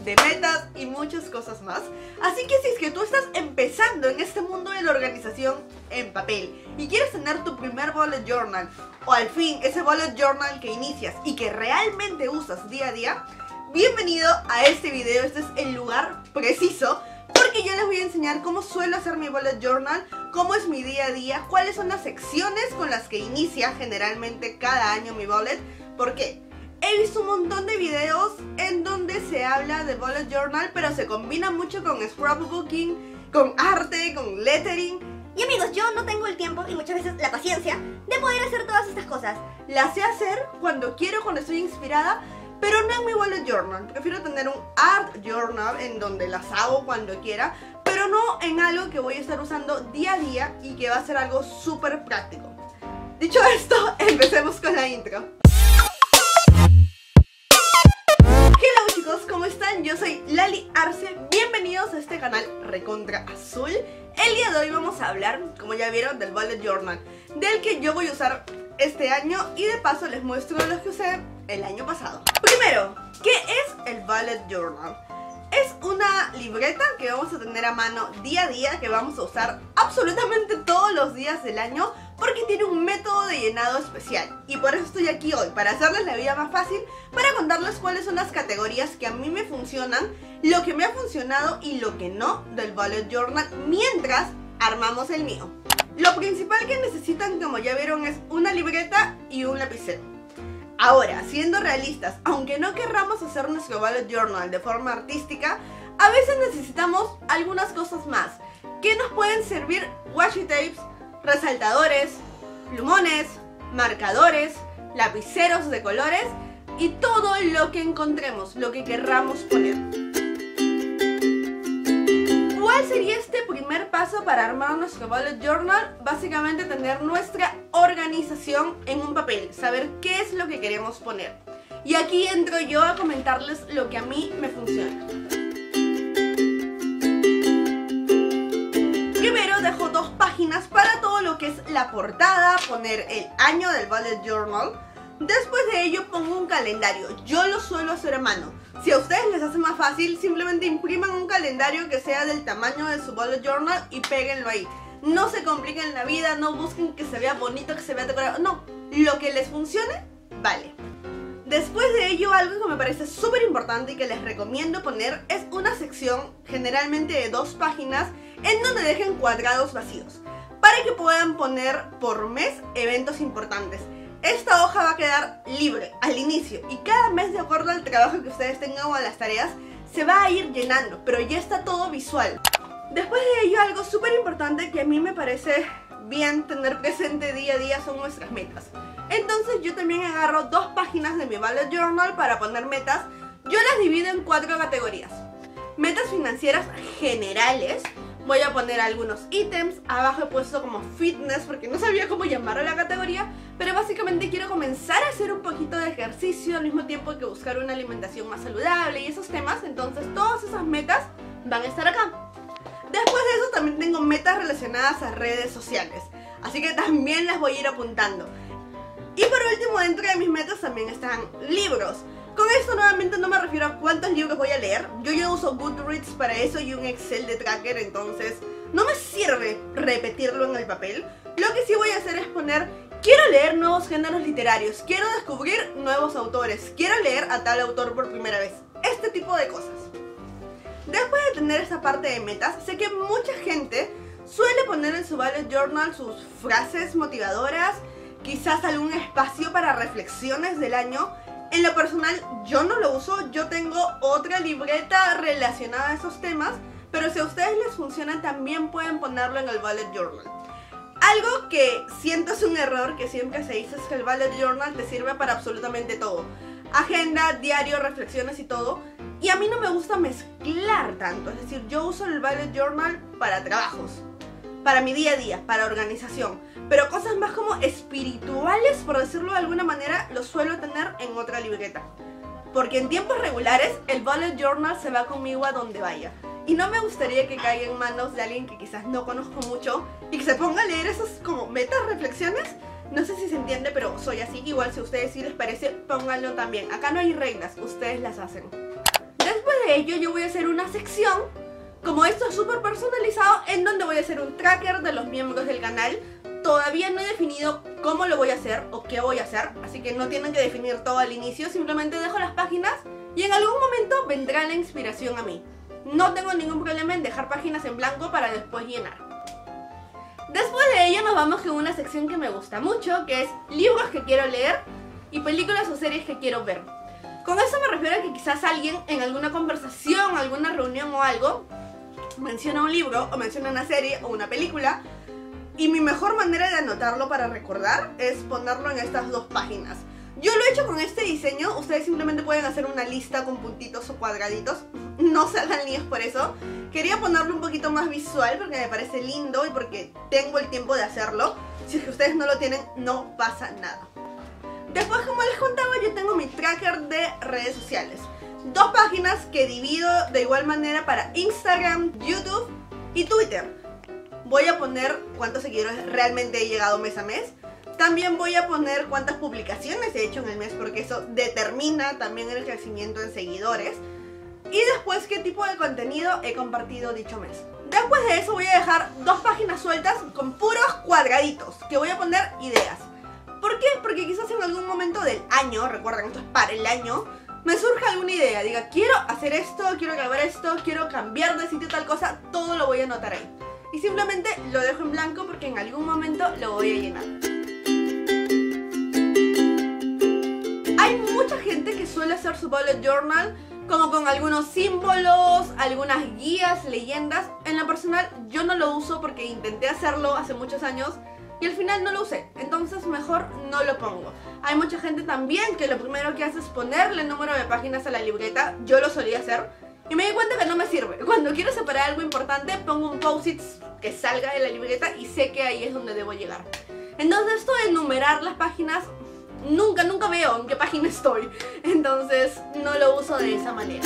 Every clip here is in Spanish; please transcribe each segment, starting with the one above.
de metas y muchas cosas más. Así que si es que tú estás empezando en este mundo de la organización en papel y quieres tener tu primer bullet journal, o al fin ese bullet journal que inicias y que realmente usas día a día, bienvenido a este video. Este es el lugar preciso, porque yo les voy a enseñar cómo suelo hacer mi bullet journal, cómo es mi día a día, cuáles son las secciones con las que inicia generalmente cada año mi bullet. ¿Por qué? He visto un montón de videos en donde se habla de bullet journal, pero se combina mucho con scrapbooking, con arte, con lettering. Y amigos, yo no tengo el tiempo y muchas veces la paciencia de poder hacer todas estas cosas. Las sé hacer cuando quiero, cuando estoy inspirada, pero no en mi bullet journal. Prefiero tener un art journal en donde las hago cuando quiera, pero no en algo que voy a estar usando día a día y que va a ser algo súper práctico. Dicho esto, empecemos con la intro. Hello chicos, ¿cómo están? Yo soy Lali Arce, bienvenidos a este canal recontra azul. El día de hoy vamos a hablar, como ya vieron, del bullet journal, del que yo voy a usar este año y de paso les muestro los que usé el año pasado. Primero, ¿qué es el bullet journal? Es una libreta que vamos a tener a mano día a día, que vamos a usar absolutamente todos los días del año, porque tiene un método de llenado especial. Y por eso estoy aquí hoy, para hacerles la vida más fácil, para contarles cuáles son las categorías que a mí me funcionan, lo que me ha funcionado y lo que no del bullet journal, mientras armamos el mío. Lo principal que necesitan, como ya vieron, es una libreta y un lapicero. Ahora, siendo realistas, aunque no querramos hacer nuestro bullet journal de forma artística, a veces necesitamos algunas cosas más que nos pueden servir: washi tapes, resaltadores, plumones, marcadores, lapiceros de colores y todo lo que encontremos, lo que querramos poner. ¿Cuál sería este primer paso para armar nuestro bullet journal? Básicamente tener nuestra organización en un papel, saber qué es lo que queremos poner. Y aquí entro yo a comentarles lo que a mí me funciona. Primero dejo 2 páginas para todo lo que es la portada, poner el año del bullet journal. Después de ello pongo un calendario. Yo lo suelo hacer a mano. Si a ustedes les hace más fácil, simplemente impriman un calendario que sea del tamaño de su bullet journal y péguenlo ahí. No se compliquen la vida, no busquen que se vea bonito, que se vea decorado. No, lo que les funcione, vale. Después de ello, algo que me parece súper importante y que les recomiendo poner es una sección, generalmente de 2 páginas, en donde dejen cuadrados vacíos, para que puedan poner por mes eventos importantes. Esta hoja va a quedar libre al inicio y cada mes, de acuerdo al trabajo que ustedes tengan o a las tareas, se va a ir llenando, pero ya está todo visual. Después de ello, algo súper importante que a mí me parece bien tener presente día a día son nuestras metas. Entonces yo también agarro 2 páginas de mi bullet journal para poner metas. Yo las divido en 4 categorías. Metas financieras generales. Voy a poner algunos ítems. Abajo he puesto como fitness porque no sabía cómo llamar a la categoría, pero básicamente quiero comenzar a hacer un poquito de ejercicio al mismo tiempo que buscar una alimentación más saludable y esos temas. Entonces todas esas metas van a estar acá. Después de eso también tengo metas relacionadas a redes sociales, así que también las voy a ir apuntando. Y por último, dentro de mis metas también están libros. Con esto nuevamente no me refiero a cuántos libros voy a leer. Yo ya uso Goodreads para eso y un Excel de tracker, entonces no me sirve repetirlo en el papel. Lo que sí voy a hacer es poner: quiero leer nuevos géneros literarios, quiero descubrir nuevos autores, quiero leer a tal autor por primera vez. Este tipo de cosas. Después de tener esta parte de metas, sé que mucha gente suele poner en su bullet journal sus frases motivadoras, quizás algún espacio para reflexiones del año. En lo personal yo no lo uso, yo tengo otra libreta relacionada a esos temas, pero si a ustedes les funciona también pueden ponerlo en el bullet journal. Algo que siento es un error que siempre se dice es que el bullet journal te sirve para absolutamente todo: agenda, diario, reflexiones y todo. Y a mí no me gusta mezclar tanto, es decir, yo uso el bullet journal para trabajos, para mi día a día, para organización, pero cosas más como espirituales, por decirlo de alguna manera, lo suelo tener en otra libreta. Porque en tiempos regulares el bullet journal se va conmigo a donde vaya. Y no me gustaría que caiga en manos de alguien que quizás no conozco mucho y que se ponga a leer esas como metas, reflexiones. No sé si se entiende, pero soy así. Igual si a ustedes sí les parece, pónganlo también. Acá no hay reglas, ustedes las hacen. Después de ello yo voy a hacer una sección, como esto es súper personalizado, en donde voy a hacer un tracker de los miembros del canal. Todavía no he definido cómo lo voy a hacer o qué voy a hacer, así que no tienen que definir todo al inicio, simplemente dejo las páginas y en algún momento vendrá la inspiración a mí. No tengo ningún problema en dejar páginas en blanco para después llenar. Después de ello nos vamos con una sección que me gusta mucho, que es libros que quiero leer y películas o series que quiero ver. Con eso me refiero a que quizás alguien en alguna conversación, alguna reunión o algo menciona un libro o menciona una serie o una película, y mi mejor manera de anotarlo para recordar es ponerlo en estas dos páginas. Yo lo he hecho con este diseño, ustedes simplemente pueden hacer una lista con puntitos o cuadraditos, no se hagan líos por eso. Quería ponerlo un poquito más visual porque me parece lindo y porque tengo el tiempo de hacerlo. Si es que ustedes no lo tienen, no pasa nada. Después, como les contaba, yo tengo mi tracker de redes sociales. Dos páginas que divido de igual manera para Instagram, YouTube y Twitter. Voy a poner cuántos seguidores realmente he llegado mes a mes. También voy a poner cuántas publicaciones he hecho en el mes, porque eso determina también el crecimiento en seguidores. Y después qué tipo de contenido he compartido dicho mes. Después de eso voy a dejar dos páginas sueltas con puros cuadraditos, que voy a poner ideas. ¿Por qué? Porque quizás en algún momento del año, recuerden, esto es para el año, me surja alguna idea, diga, quiero hacer esto, quiero grabar esto, quiero cambiar de sitio tal cosa, todo lo voy a anotar ahí. Y simplemente lo dejo en blanco porque en algún momento lo voy a llenar. Hay mucha gente que suele hacer su bullet journal como con algunos símbolos, algunas guías, leyendas. En lo personal yo no lo uso porque intenté hacerlo hace muchos años y al final no lo usé, entonces mejor no lo pongo. Hay mucha gente también que lo primero que hace es ponerle el número de páginas a la libreta. Yo lo solía hacer y me di cuenta que no me sirve. Cuando quiero separar algo importante pongo un post-it que salga de la libreta y sé que ahí es donde debo llegar. Entonces esto de enumerar las páginas, nunca veo en qué página estoy, entonces no lo uso de esa manera.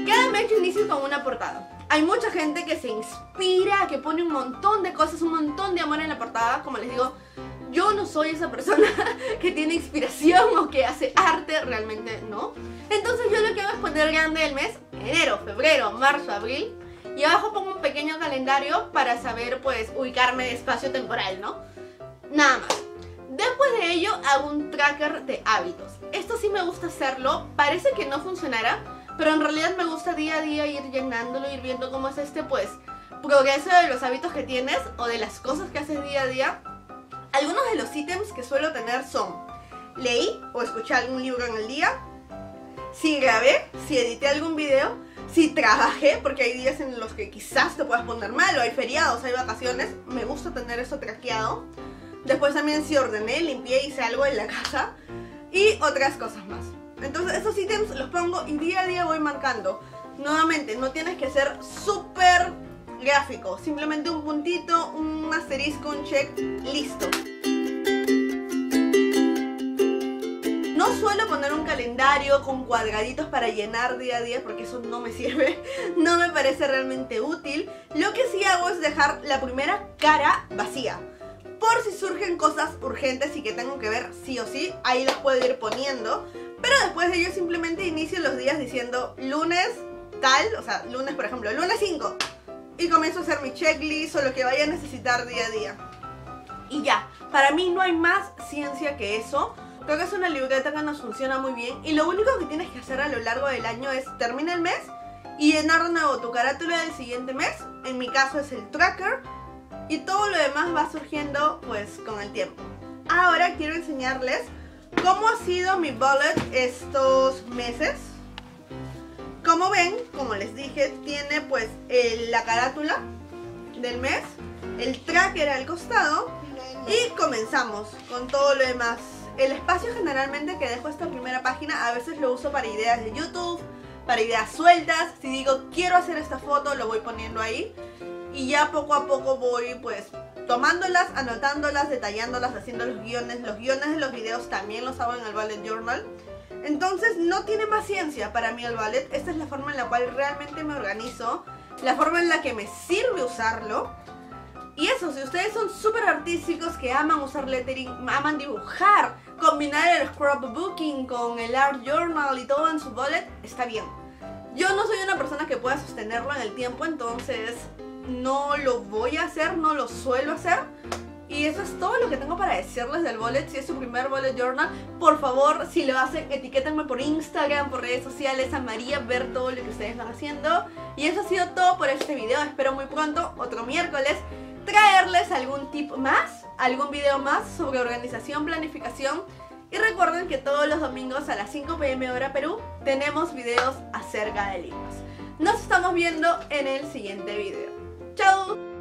Cada mes yo inicio con una portada. Hay mucha gente que se inspira, que pone un montón de cosas, un montón de amor en la portada. Como les digo, yo no soy esa persona que tiene inspiración o que hace arte, realmente no. Entonces yo lo que hago es poner grande el mes, enero, febrero, marzo, abril, y abajo pongo un pequeño calendario para saber pues ubicarme de espacio temporal, ¿no? Nada más. Después de ello hago un tracker de hábitos. Esto sí me gusta hacerlo, parece que no funcionará, pero en realidad me gusta día a día ir llenándolo, ir viendo cómo es pues progreso de los hábitos que tienes o de las cosas que haces día a día. Algunos de los ítems que suelo tener son: leí o escuché algún libro en el día, si grabé, si edité algún video, si trabajé, porque hay días en los que quizás te puedas poner mal, o hay feriados, hay vacaciones, me gusta tener eso traqueado. Después también si ordené, limpié, hice algo en la casa y otras cosas más. Entonces esos ítems los pongo y día a día voy marcando. Nuevamente, no tienes que ser súper gráfico, simplemente un puntito, un asterisco, un check, listo. No suelo poner un calendario con cuadraditos para llenar día a día porque eso no me sirve, no me parece realmente útil. Lo que sí hago es dejar la primera cara vacía, por si surgen cosas urgentes y que tengo que ver sí o sí, ahí las puedo ir poniendo. Pero después de ello simplemente inicio los días diciendo lunes tal, o sea, lunes por ejemplo, lunes 5. Y comienzo a hacer mi checklist o lo que vaya a necesitar día a día. Y ya, para mí no hay más ciencia que eso. Creo que es una libreta que nos funciona muy bien. Y lo único que tienes que hacer a lo largo del año es termina el mes y llenar de nuevo tu carátula del siguiente mes. En mi caso es el tracker. Y todo lo demás va surgiendo pues con el tiempo. Ahora quiero enseñarles cómo ha sido mi bullet estos meses. Como ven, como les dije, tiene pues la carátula del mes, el tracker al costado y comenzamos con todo lo demás. El espacio generalmente que dejo esta primera página a veces lo uso para ideas de YouTube, para ideas sueltas. Si digo quiero hacer esta foto, lo voy poniendo ahí y ya poco a poco voy pues tomándolas, anotándolas, detallándolas, haciendo los guiones. Los guiones de los videos también los hago en el bullet journal. Entonces no tiene más ciencia para mí el bullet. Esta es la forma en la cual realmente me organizo, la forma en la que me sirve usarlo. Y eso, si ustedes son súper artísticos, que aman usar lettering, aman dibujar combinar el scrapbooking con el art journal y todo en su bullet está bien. Yo no soy una persona que pueda sostenerlo en el tiempo, entonces no lo voy a hacer, no lo suelo hacer. Y eso es todo lo que tengo para decirles del bullet. Si es su primer bullet journal, por favor, si lo hacen, etiquétenme por Instagram, por redes sociales, a María, ver todo lo que ustedes van haciendo. Y eso ha sido todo por este video. Espero muy pronto, otro miércoles, traerles algún tip más, algún video más sobre organización, planificación. Y recuerden que todos los domingos a las 5 p.m. hora Perú tenemos videos acerca de libros. Nos estamos viendo en el siguiente video. ¡Chao!